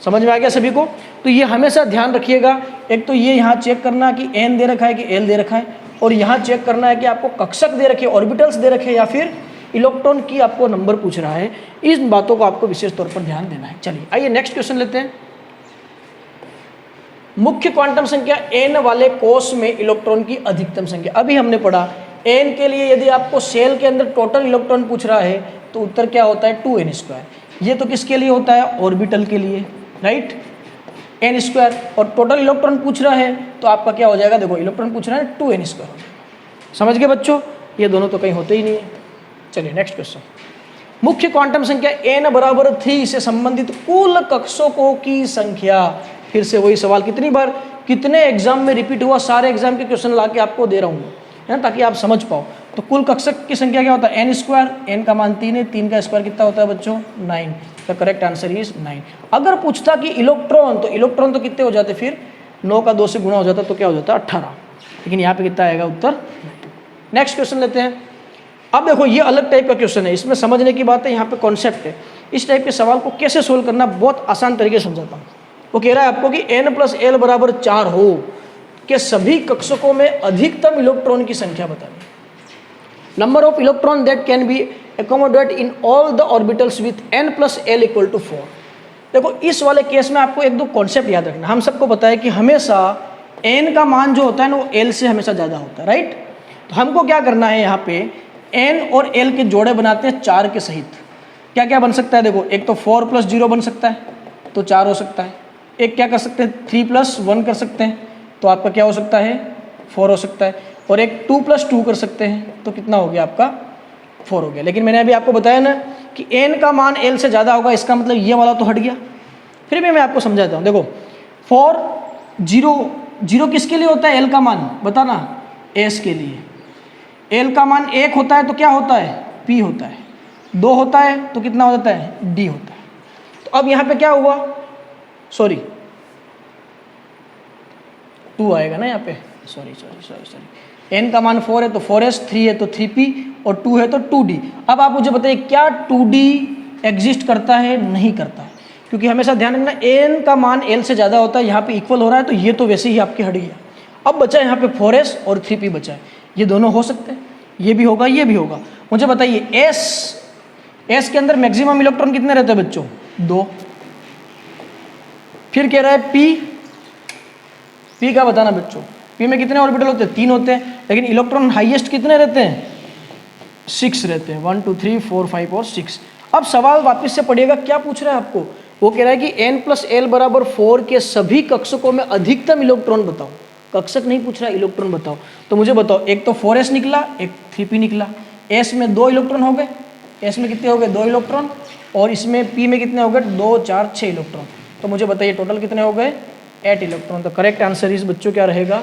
समझ में आ गया सभी को। तो ये हमेशा ध्यान रखिएगा, एक तो ये यहाँ चेक करना कि n दे रखा है कि l दे रखा है, और यहाँ चेक करना है कि आपको कक्षक दे रखे, ऑर्बिटल्स दे रखे, या फिर इलेक्ट्रॉन की आपको नंबर पूछ रहा है। इन बातों को आपको विशेष तौर पर ध्यान देना है। चलिए आइए नेक्स्ट क्वेश्चन लेते हैं। मुख्य क्वांटम संख्या n वाले कोष में इलेक्ट्रॉन की अधिकतम संख्या, अभी हमने पढ़ा n के लिए यदि आपको सेल के अंदर टोटल इलेक्ट्रॉन पूछ रहा है तो उत्तर क्या होता है, 2n²। ये तो किसके लिए होता है, ऑर्बिटल के लिए, राइट, n²। और टोटल इलेक्ट्रॉन पूछ रहा है तो आपका क्या हो जाएगा, देखो इलेक्ट्रॉन पूछ रहा है 2n²। समझ गए बच्चों, ये दोनों तो कहीं होते ही नहीं है। चलिए नेक्स्ट क्वेश्चन। मुख्य क्वांटम संख्या n बराबर 3 से संबंधित कुल कक्षकों की संख्या। फिर से वही सवाल, कितनी बार कितने एग्जाम में रिपीट हुआ, सारे एग्जाम के क्वेश्चन ला के आपको दे रहा हूँ, है ना, ताकि आप समझ पाओ। तो कुल कक्षक की संख्या क्या होता है, n², n का मान 3 है, 3 का स्क्वायर कितना होता है बच्चों, 9। The correct answer is 9। अगर पूछता कि इलेक्ट्रॉन, तो इलेक्ट्रॉन तो कितने हो जाते, फिर 9 का 2 से गुणा हो जाता, तो क्या हो जाता, 18। लेकिन यहाँ पे कितना आएगा उत्तर। नेक्स्ट क्वेश्चन लेते हैं। अब देखो ये अलग टाइप का क्वेश्चन है, इसमें समझने की बात है, यहाँ पे कॉन्सेप्ट है। इस टाइप के सवाल को कैसे सोल्व करना बहुत आसान तरीके से समझाता हूँ। वो कह रहा है आपको कि n+l बराबर 4 हो के सभी कक्षकों में अधिकतम इलेक्ट्रॉन की संख्या बतानी। Number of electron that can be accommodate in all the orbitals with n+l = 4। देखो इस वाले केस में आपको एक दो कॉन्सेप्ट याद रखना। हम सबको पता है कि हमेशा n का मान जो होता है ना वो l से हमेशा ज़्यादा होता है, राइट। तो हमको क्या करना है, यहाँ पे n और l के जोड़े बनाते हैं 4 के सहित। क्या क्या बन सकता है, देखो एक तो 4 + 0 बन सकता है, तो 4 हो सकता है। एक क्या कर सकते हैं, 3 + 1 कर सकते हैं, तो आपका क्या हो सकता है, 4 हो सकता है। और एक 2 + 2 कर सकते हैं, तो कितना हो गया आपका, 4 हो गया। लेकिन मैंने अभी आपको बताया ना कि n का मान l से ज़्यादा होगा, इसका मतलब ये वाला तो हट गया। फिर भी मैं आपको समझाता हूँ। देखो 4 0 किसके लिए होता है, l का मान बताना, s के लिए। l का मान 1 होता है तो क्या होता है, p होता है। 2 होता है तो कितना हो जाता है, d होता है। तो अब यहाँ पे क्या हुआ, सॉरी 2 आएगा ना यहाँ पे, सॉरी n का मान 4 है तो 4s, 3 है तो 3p और 2 है तो 2d। अब आप मुझे बताइए क्या 2d एग्जिस्ट करता है, नहीं करता है, क्योंकि हमेशा ध्यान रखना n का मान l से ज़्यादा होता है, यहाँ पे इक्वल हो रहा है, तो ये तो वैसे ही आपके हट गया। अब बचा यहाँ पे 4s और 3p बचा है, ये दोनों हो सकते हैं, ये भी होगा ये भी होगा। मुझे बताइए s के अंदर मैक्सिमम इलेक्ट्रॉन कितने रहते हैं बच्चों? 2। फिर कह रहा है p का बताना बच्चों, p में कितने ऑर्बिटल होते हैं? 3 होते हैं, लेकिन इलेक्ट्रॉन हाईएस्ट कितने रहते हैं? 6 रहते हैं, 1 2 3 4 5 और 6। अब सवाल वापस से पढ़िएगा, क्या पूछ रहा है आपको? वो कह रहा है कि n + l बराबर 4 के सभी कक्षकों में अधिकतम इलेक्ट्रॉन बताओ। कक्षक नहीं पूछ रहा है, इलेक्ट्रॉन बताओ। तो मुझे बताओ, एक तो 4s निकला, एक 3p निकला, s में 2 इलेक्ट्रॉन हो गए, s में कितने हो गए? 2 इलेक्ट्रॉन, और इसमें p में कितने हो गए? 2 4 6 इलेक्ट्रॉन। तो मुझे बताइए टोटल कितने हो गए? 8 इलेक्ट्रॉन। तो करेक्ट आंसर इज बच्चों क्या रहेगा?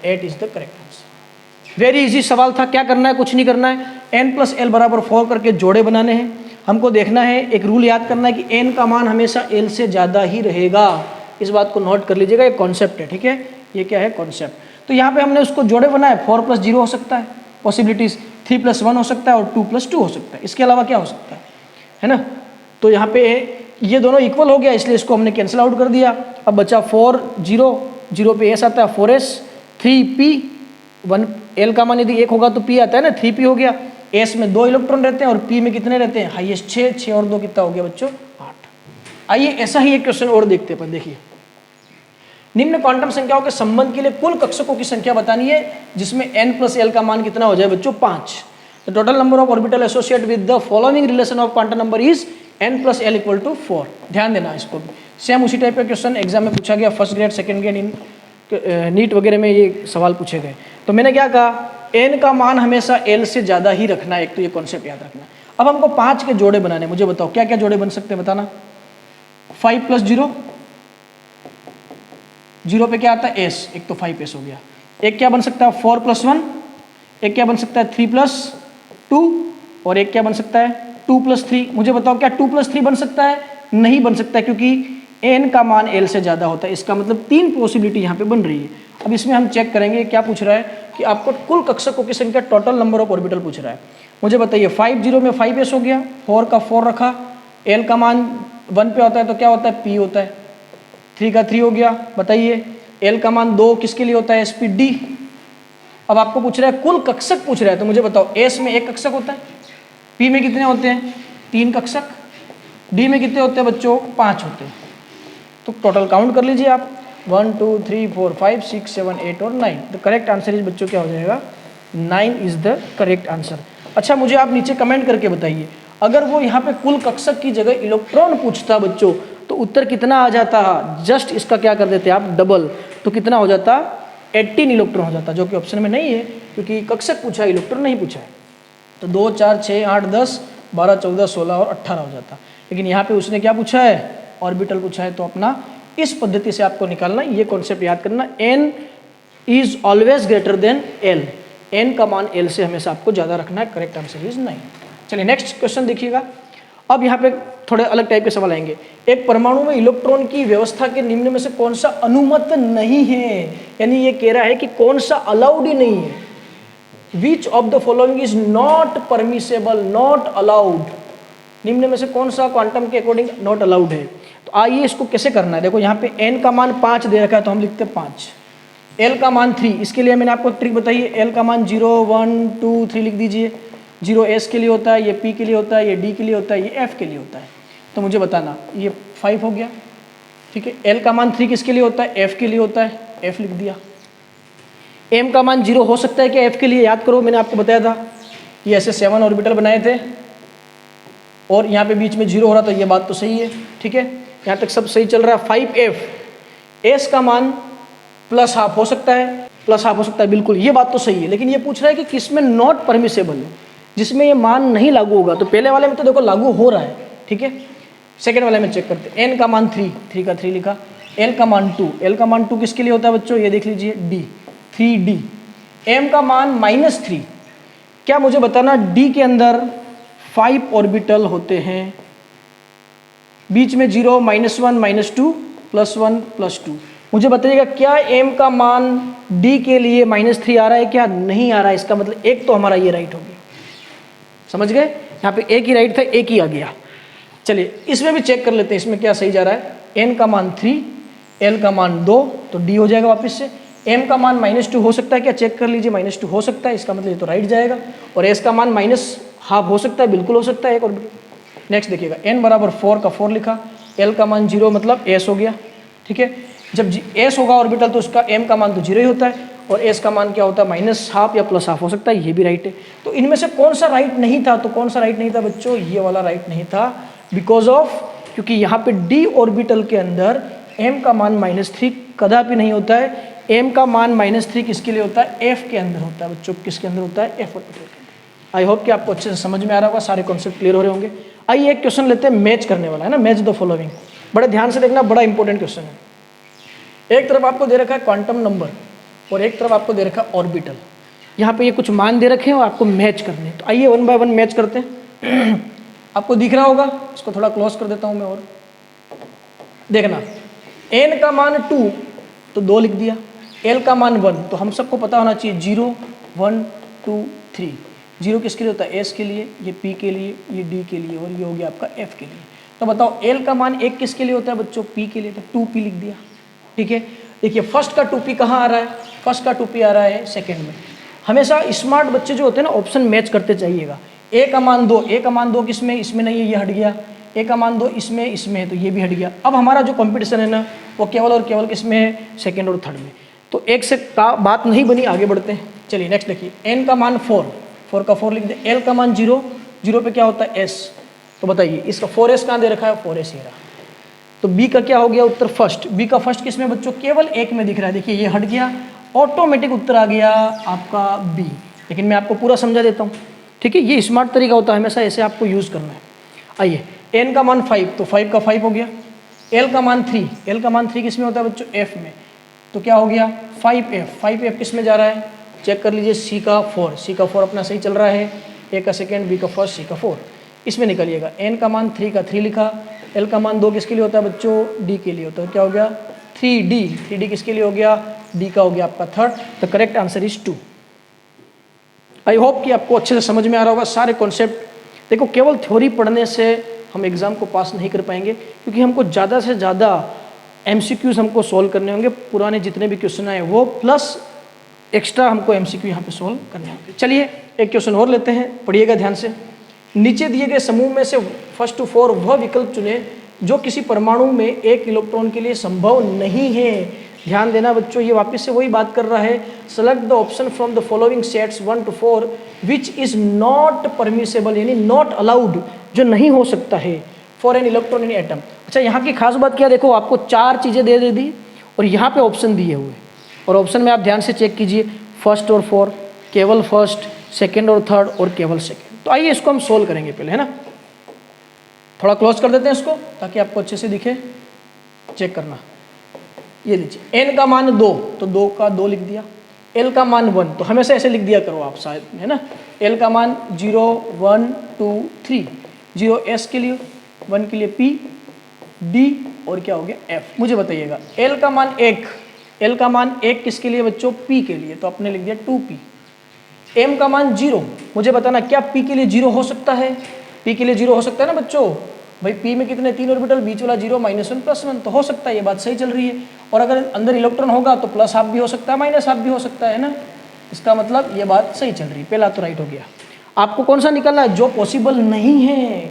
8 is the correct answer. Very easy सवाल था। क्या करना है? कुछ नहीं करना है, n + l बराबर 4 करके जोड़े बनाने हैं। हमको देखना है, एक रूल याद करना है कि n का मान हमेशा l से ज़्यादा ही रहेगा। इस बात को नोट कर लीजिएगा, ये कॉन्सेप्ट है, ठीक है? ये क्या है? कॉन्सेप्ट। तो यहाँ पे हमने उसको जोड़े बनाए, 4 + 0 हो सकता है पॉसिबिलिटीज़, 3 + 1 हो सकता है और 2 + 2 हो सकता है। इसके अलावा क्या हो सकता है ना? तो यहाँ पे ये दोनों इक्वल हो गया, इसलिए इसको हमने कैंसिल आउट कर दिया। अब बचा 4 0 0 पे s आता है, 4s 3p 1 l का मान यदि 1 होगा तो p आता है ना, 3p हो गया। s में 2 इलेक्ट्रॉन रहते हैं और p में कितने रहते हैं? हाईएस्ट 6 और 2 कितना हो गया बच्चों? 8। आइए ऐसा ही एक क्वेश्चन और देखते हैं। देखिए, निम्न क्वांटम संख्याओं के संबंध के लिए कुल कक्षकों की संख्या बतानी है जिसमें n + l का मान कितना हो जाए बच्चों? 5। The total number of orbital associate with the following relation of quantum number is n + l = 4। ध्यान देना इसको भी, सेम उसी टाइप का क्वेश्चन एग्जाम में पूछा गया, first grade second grade NEET वगैरह में ये सवाल पूछे गए। तो मैंने क्या कहा, n का मान हमेशा l से ज़्यादा ही रखना है, एक तो ये कॉन्सेप्ट याद रखना। अब हमको 5 के जोड़े बनाने, मुझे बताओ क्या क्या जोड़े बन सकते हैं? बताना। 5 + 0, 0 पे क्या आता है? s, एक तो 5s हो गया। एक क्या बन सकता है? 4 + 1, एक क्या बन सकता है? 3 + 2, और एक क्या बन सकता है? 2 + 3। मुझे बताओ क्या 2 + 3 बन सकता है? नहीं बन सकता है, क्योंकि n का मान l से ज़्यादा होता है। इसका मतलब 3 पॉसिबिलिटी यहाँ पे बन रही है। अब इसमें हम चेक करेंगे क्या पूछ रहा है कि आपको कुल कक्षकों की संख्या, टोटल नंबर ऑफ ऑर्बिटल पूछ रहा है। मुझे बताइए 5 0 में 5s हो गया, 4 का 4 रखा, l का मान 1 पे होता है तो क्या होता है? p होता है। 3 का 3 हो गया। बताइए l का मान 2 किसके लिए होता है? sp d। अब आपको पूछ रहा है कुल कक्षक पूछ रहा है, तो मुझे बताओ s में 1 कक्षक होता है, p में कितने होते हैं? 3 कक्षक, d में कितने होते हैं बच्चों? 5 होते हैं। तो टोटल काउंट कर लीजिए आप, 1 2 3 4 5 6 7 8 और 9। द करेक्ट आंसर इज बच्चों क्या हो जाएगा? 9 इज द करेक्ट आंसर। अच्छा, मुझे आप नीचे कमेंट करके बताइए, अगर वो यहाँ पे कुल कक्षक की जगह इलेक्ट्रॉन पूछता बच्चों, तो उत्तर कितना आ जाता? जस्ट इसका क्या कर देते आप? डबल। तो कितना हो जाता? 18 इलेक्ट्रॉन हो जाता, जो कि ऑप्शन में नहीं है, क्योंकि कक्षक पूछा है, इलेक्ट्रॉन नहीं पूछा है। तो 2 4 6 8 10 12 14 16 और 18 हो जाता। लेकिन यहाँ पे उसने क्या पूछा है? ऑर्बिटल पूछा है। तो अपना इस पद्धति से आपको निकालना, ये कॉन्सेप्ट याद करना, n is always greater than l। n का मान l से हमेशा आपको ज़्यादा रखना है। Correct answer is 9। चलिए नेक्स्ट क्वेश्चन देखिएगा। अब यहाँ पे थोड़े अलग टाइप के सवाल आएंगे। एक परमाणु में इलेक्ट्रॉन की व्यवस्था के निम्न में से कौन सा अनुमत नहीं है? यानी ये कह रहा है कि कौन सा अलाउड ही नहीं है। Which of the following is not permissible, not allowed. निम्न में से कौन सा क्वांटम के अकॉर्डिंग नॉट अलाउड है? तो आइए इसको कैसे करना है। देखो यहाँ पे n का मान 5 दे रखा है, तो हम लिखते हैं 5, l का मान 3। इसके लिए मैंने आपको ट्रिक बताई है, l का मान 0 1 2 3 लिख दीजिए। 0 s के लिए होता है, ये p के लिए होता है, ये d के लिए होता है, ये f के लिए होता है। तो मुझे बताना, ये 5 हो गया, ठीक है। l का मान 3 किसके लिए होता है? f के लिए होता है, f लिख दिया। m का मान 0 हो सकता है क्या f के लिए? याद करो, मैंने आपको बताया था, ये ऐसे 7 ऑर्बिटल बनाए थे और यहाँ पे बीच में 0 हो रहा, तो ये बात तो सही है, ठीक है। यहाँ तक सब सही चल रहा है। 5f, s का मान +½ हो सकता है, +½ हो सकता है, बिल्कुल ये बात तो सही है। लेकिन ये पूछ रहा है कि किसमें नॉट परमिसेबल है, जिसमें ये मान नहीं लागू होगा। तो पहले वाले में तो देखो लागू हो रहा है, ठीक है। सेकेंड वाले में चेक करते हैं। n का मान 3, 3 का 3 लिखा। l का मान 2, l का मान 2 किसके लिए होता है बच्चों? ये देख लीजिए, d, 3d। m का मान -3, क्या मुझे बताना d के अंदर 5 ऑर्बिटल होते हैं, बीच में 0 -1 -2 +1 +2। मुझे बताइएगा क्या m का मान d के लिए -3 आ रहा है क्या? नहीं आ रहा है। इसका मतलब एक तो हमारा ये राइट हो गया, समझ गए? यहाँ पे एक ही राइट था, एक ही आ गया। चलिए इसमें भी चेक कर लेते हैं, इसमें क्या सही जा रहा है। n का मान 3, l का मान 2, तो d हो जाएगा वापस से। m का मान -2 हो सकता है क्या? चेक कर लीजिए, -2 हो सकता है, इसका मतलब ये तो राइट जाएगा। और s का मान -12 हो सकता है, बिल्कुल हो सकता है एक ऑर्बिटल। नेक्स्ट देखिएगा, n बराबर 4 का 4 लिखा, l का मान 0 मतलब s हो गया, ठीक है। जब s होगा ऑर्बिटल तो उसका m का मान तो 0 ही होता है, और s का मान क्या होता है? -12 या +12 हो सकता है, ये भी राइट है। तो इनमें से कौन सा राइट नहीं था? तो कौन सा राइट नहीं था बच्चों? ये वाला राइट नहीं था, बिकॉज ऑफ, क्योंकि यहाँ पे d ऑर्बिटल के अंदर m का मान -3 कदापि नहीं होता है। m का मान -3 किसके लिए होता है? f के अंदर होता है बच्चों। किसके अंदर होता है? f ऑर्बिटल के अंदर। आई होप कि आपको अच्छे से समझ में आ रहा होगा, सारे कॉन्सेप्ट क्लियर हो रहे होंगे। आइए एक क्वेश्चन लेते हैं मैच करने वाला, है ना, मैच द फॉलोइंग। बड़े ध्यान से देखना, बड़ा इंपॉर्टेंट क्वेश्चन है। एक तरफ आपको दे रखा है क्वांटम नंबर और एक तरफ आपको दे रखा है ऑर्बिटल। यहाँ पे ये कुछ मान दे रखे हैं और आपको मैच करने हैं। तो आइए 1 बाय 1 मैच करते हैं। आपको दिख रहा होगा, इसको थोड़ा क्लोज कर देता हूँ मैं। और देखना, n का मान 2 तो 2 लिख दिया, l का मान 1 तो हम सबको पता होना चाहिए 0 1 2 3। 0 किसके लिए होता है? s के लिए, ये p के लिए, ये d के लिए, और ये हो गया आपका f के लिए। तो बताओ l का मान 1 किसके लिए होता है बच्चों? p के लिए, तो 2p लिख दिया, ठीक है। देखिए फर्स्ट का 2p कहाँ आ रहा है? फर्स्ट का 2p आ रहा है सेकेंड में। हमेशा स्मार्ट बच्चे जो होते हैं ना, ऑप्शन मैच करते चाहिएगा। a का मान 2, a का मान 2 किसमें? इसमें नहीं है, ये हट गया। a का मान 2 इसमें, इसमें है, तो ये भी हट गया। अब हमारा जो कंपटीशन है ना, वो केवल और केवल किसमें है? सेकेंड और थर्ड में। तो एक से बात नहीं बनी, आगे बढ़ते हैं। चलिए नेक्स्ट देखिए, n का मान 4, 4 का 4 लिख दे। l का मान 0, 0 पे क्या होता है? s। तो बताइए इसका 4s कहाँ दे रखा है? 4s ये रहा। तो b का क्या हो गया उत्तर? फर्स्ट। b का फर्स्ट किसमें बच्चों? केवल एक में दिख रहा है। देखिए ये हट गया, ऑटोमेटिक उत्तर आ गया आपका b। लेकिन मैं आपको पूरा समझा देता हूँ, ठीक है। ये स्मार्ट तरीका होता है, हमेशा ऐसे आपको यूज़ करना है। आइए, n का मान 5 तो 5 का 5 हो गया। l का मान 3, l का मान 3 किस में होता है बच्चों? f में। तो क्या हो गया? 5f। 5f किस में जा रहा है? चेक कर लीजिए, c का 4। c का 4 अपना सही चल रहा है, a का सेकेंड, b का फर्स्ट, c का 4। इसमें निकलिएगा, n का मान 3 का 3 लिखा, l का मान 2 किसके लिए होता है बच्चों? d के लिए होता है। क्या हो गया? 3d। 3d किसके लिए हो गया? d का हो गया आपका third. The correct answer is 2। I hope कि आपको अच्छे से समझ में आ रहा होगा सारे कॉन्सेप्ट। देखो केवल थ्योरी पढ़ने से हम एग्ज़ाम को पास नहीं कर पाएंगे, क्योंकि हमको ज़्यादा से ज़्यादा MCQs हमको सॉल्व करने होंगे, पुराने जितने भी क्वेश्चन आए वो, प्लस एक्स्ट्रा हमको MCQ यहाँ पे सॉल्व करने होंगे। चलिए एक क्वेश्चन और लेते हैं, पढ़िएगा ध्यान से। नीचे दिए गए समूह में से फर्स्ट टू 4 वह विकल्प चुने जो किसी परमाणु में एक इलेक्ट्रॉन के लिए संभव नहीं है। ध्यान देना बच्चों, ये वापस से वही बात कर रहा है। Select the option from the following sets 1 to 4 which is not permissible, यानी नॉट अलाउड, जो नहीं हो सकता है for an electron in atom. अच्छा यहाँ की खास बात क्या, देखो आपको 4 चीज़ें दे दी और यहाँ पे ऑप्शन दिए हुए, और ऑप्शन में आप ध्यान से चेक कीजिए, फर्स्ट और 4, केवल फर्स्ट, सेकेंड और थर्ड, और केवल सेकेंड। तो आइए इसको हम सोल्व करेंगे पहले, है ना। थोड़ा क्लोज कर देते हैं इसको ताकि आपको अच्छे से दिखे। चेक करना, ये लीजिए, n का मान 2 तो 2 का 2 लिख दिया, l का मान 1 तो हमेशा ऐसे लिख दिया करो आप शायद, है ना। l का मान 0 1 2 3, 0 s के लिए, 1 के लिए p, d और क्या हो गया f। मुझे बताइएगा l का मान 1, l का मान 1 किसके लिए बच्चों? p के लिए, तो आपने लिख दिया 2p। m का मान 0, मुझे बताना क्या p के लिए 0 हो सकता है? p के लिए 0 हो सकता है ना बच्चों। भाई p में कितने 3 ऑर्बिटल, बीच वाला 0 -1 +1, तो हो सकता है, ये बात सही चल रही है। और अगर अंदर इलेक्ट्रॉन होगा तो प्लस हाफ भी हो सकता है, माइनस हाफ भी हो सकता है ना। इसका मतलब ये बात सही चल रही है, पहला तो राइट हो गया। आपको कौन सा निकालना है? जो पॉसिबल नहीं है।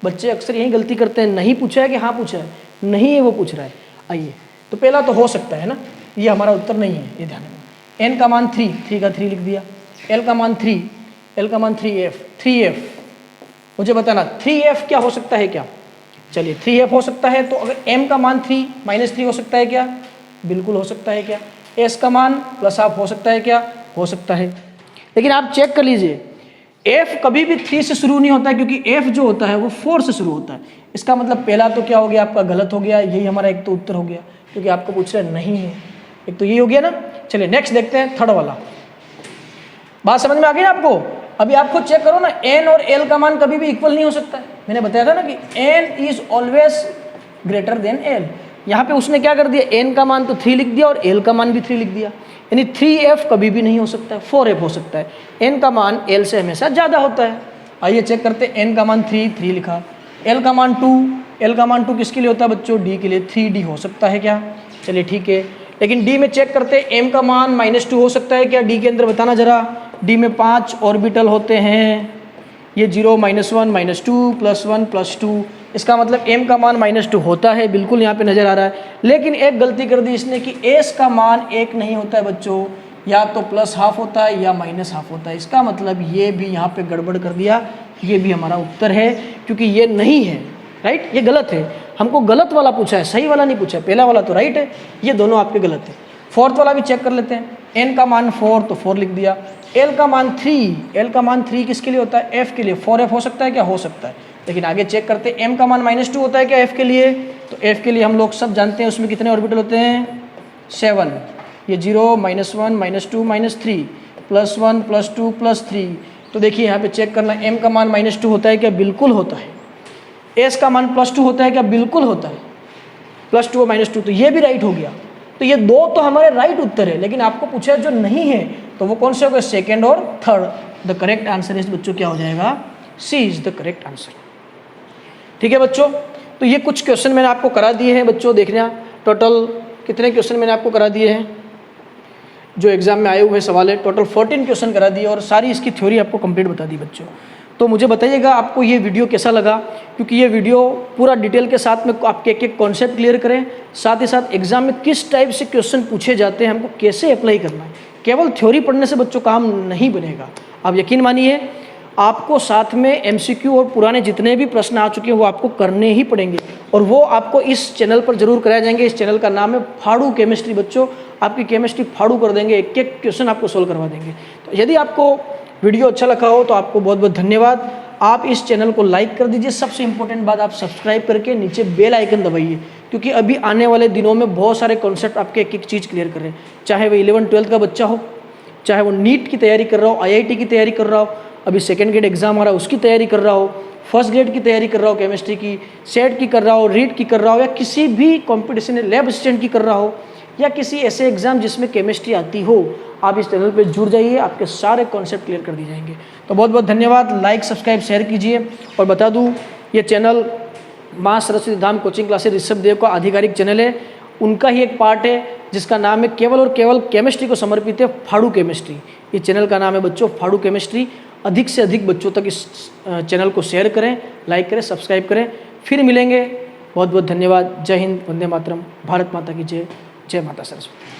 बच्चे अक्सर यही गलती करते हैं, नहीं पूछा है कि हाँ पूछा है, नहीं है वो पूछ रहा है। आइए, तो पहला तो हो सकता है ना, ये हमारा उत्तर नहीं है, ये ध्यान रखना। n का मान 3, 3 का 3 लिख दिया, l का मान 3, l का मान 3f, 3f। मुझे बताना 3f क्या हो सकता है क्या? चलिए 3f हो सकता है, तो अगर m का मान 3 -3 हो सकता है क्या? बिल्कुल हो सकता है क्या? s का मान +हाफ हो सकता है क्या? हो सकता है। लेकिन आप चेक कर लीजिए, f कभी भी 3 से शुरू नहीं होता है, क्योंकि f जो होता है वो 4 से शुरू होता है। इसका मतलब पहला तो क्या हो गया आपका? गलत हो गया, यही हमारा एक तो उत्तर हो गया, क्योंकि आपको पूछ रहे नहीं है, एक तो यही हो गया ना। चलिए नेक्स्ट देखते हैं, थर्ड वाला। बात समझ में आ गई ना आपको? अभी आप खुद चेक करो ना, n और l का मान कभी भी इक्वल नहीं हो सकता है। मैंने बताया था ना कि n is always greater than l। यहाँ पे उसने क्या कर दिया, n का मान तो 3 लिख दिया और l का मान भी 3 लिख दिया, यानी 3f कभी भी नहीं हो सकता है, 4f हो सकता है। n का मान l से हमेशा ज़्यादा होता है। आइए चेक करते हैं, n का मान 3 लिखा, l का मान 2, l का मान 2 किसके लिए होता है बच्चों? d के लिए, 3d हो सकता है क्या? चलिए ठीक है। लेकिन डी में चेक करते हैं, m का मान -2 हो सकता है क्या डी के अंदर, बताना जरा। डी में 5 ऑर्बिटल होते हैं, ये 0 -1 -2 +1 +2, इसका मतलब m का मान -2 होता है, बिल्कुल यहाँ पे नज़र आ रहा है। लेकिन एक गलती कर दी इसने कि s का मान 1 नहीं होता है बच्चों, या तो +½ होता है या -½ होता है। इसका मतलब ये भी यहाँ पे गड़बड़ कर दिया, ये भी हमारा उत्तर है क्योंकि ये नहीं है, राइट, ये गलत है। हमको गलत वाला पूछा है, सही वाला नहीं पूछा है। पहला वाला तो राइट है, ये दोनों आपके गलत है। फोर्थ वाला भी चेक कर लेते हैं। n का मान 4 तो 4 लिख दिया, l का मान 3, l का मान 3 किसके लिए होता है, f के लिए। 4f हो सकता है क्या, हो सकता है। लेकिन आगे चेक करते हैं, m का मान -2 होता है क्या f के लिए, तो f के लिए हम लोग सब जानते हैं उसमें कितने ऑर्बिटल होते हैं, 7। ये 0 -1 -2 -3 +1 +2 +3। तो देखिए यहाँ पे चेक करना, m का मान -2 होता है क्या, बिल्कुल होता है। s का मान +2 होता है क्या, बिल्कुल होता है। +2 और -2, तो ये भी राइट हो गया। तो ये दो तो हमारे राइट उत्तर है, लेकिन आपको पूछा जो नहीं है तो वो कौन से हो गए, सेकेंड और third. The correct answer is बच्चों क्या हो जाएगा, सी इज द करेक्ट आंसर। ठीक है बच्चों, तो ये कुछ क्वेश्चन मैंने आपको करा दिए हैं बच्चों। देखना टोटल कितने क्वेश्चन मैंने आपको करा दिए हैं, जो एग्जाम में आए हुए सवाल है। टोटल 14 क्वेश्चन करा दिए और सारी इसकी थ्योरी आपको कंप्लीट बता दी बच्चों। तो मुझे बताइएगा आपको ये वीडियो कैसा लगा, क्योंकि ये वीडियो पूरा डिटेल के साथ में आपके एक कॉन्सेप्ट क्लियर करें, साथ ही साथ एग्जाम में किस टाइप से क्वेश्चन पूछे जाते हैं, हमको कैसे अप्लाई करना है। केवल थ्योरी पढ़ने से बच्चों काम नहीं बनेगा, आप यकीन मानिए। आपको साथ में MCQ और पुराने जितने भी प्रश्न आ चुके हैं वो आपको करने ही पड़ेंगे, और वो आपको इस चैनल पर जरूर कराए जाएंगे। इस चैनल का नाम है फाड़ू केमिस्ट्री। बच्चों आपकी केमिस्ट्री फाड़ू कर देंगे, एक एक क्वेश्चन आपको सोल्व करवा देंगे। तो यदि आपको वीडियो अच्छा लगा हो तो आपको बहुत बहुत धन्यवाद। आप इस चैनल को लाइक कर दीजिए, सबसे इंपॉर्टेंट बात आप सब्सक्राइब करके नीचे बेल आइकन दबाइए, क्योंकि अभी आने वाले दिनों में बहुत सारे कॉन्सेप्ट आपके एक एक चीज़ क्लियर कर रहे हैं। चाहे वो 11-12 का बच्चा हो, चाहे वो नीट की तैयारी कर रहा हो, IIT की तैयारी कर रहा हो, अभी सेकेंड ग्रेड एग्जाम आ रहा है उसकी तैयारी कर रहा हो, फर्स्ट ग्रेड की तैयारी कर रहा हो केमिस्ट्री की, सेट की कर रहा हो, रीट की कर रहा हो, या किसी भी कॉम्पिटिशन लैब असिस्टेंट की कर रहा हो, या किसी ऐसे एग्जाम जिसमें केमिस्ट्री आती हो, आप इस चैनल पे जुड़ जाइए, आपके सारे कॉन्सेप्ट क्लियर कर दिए जाएंगे। तो बहुत बहुत धन्यवाद। लाइक सब्सक्राइब शेयर कीजिए। और बता दूं, ये चैनल माँ सरस्वती धाम कोचिंग क्लासेस ऋषभ देव का आधिकारिक चैनल है, उनका ही एक पार्ट है जिसका नाम है केवल और केवल केमिस्ट्री को समर्पित है, फाड़ू केमिस्ट्री। ये चैनल का नाम है बच्चों फाड़ू केमिस्ट्री। अधिक से अधिक बच्चों तक इस चैनल को शेयर करें, लाइक करें, सब्सक्राइब करें। फिर मिलेंगे, बहुत बहुत धन्यवाद। जय हिंद, वंदे मातरम, भारत माता की जय, जय माता सरस्वती।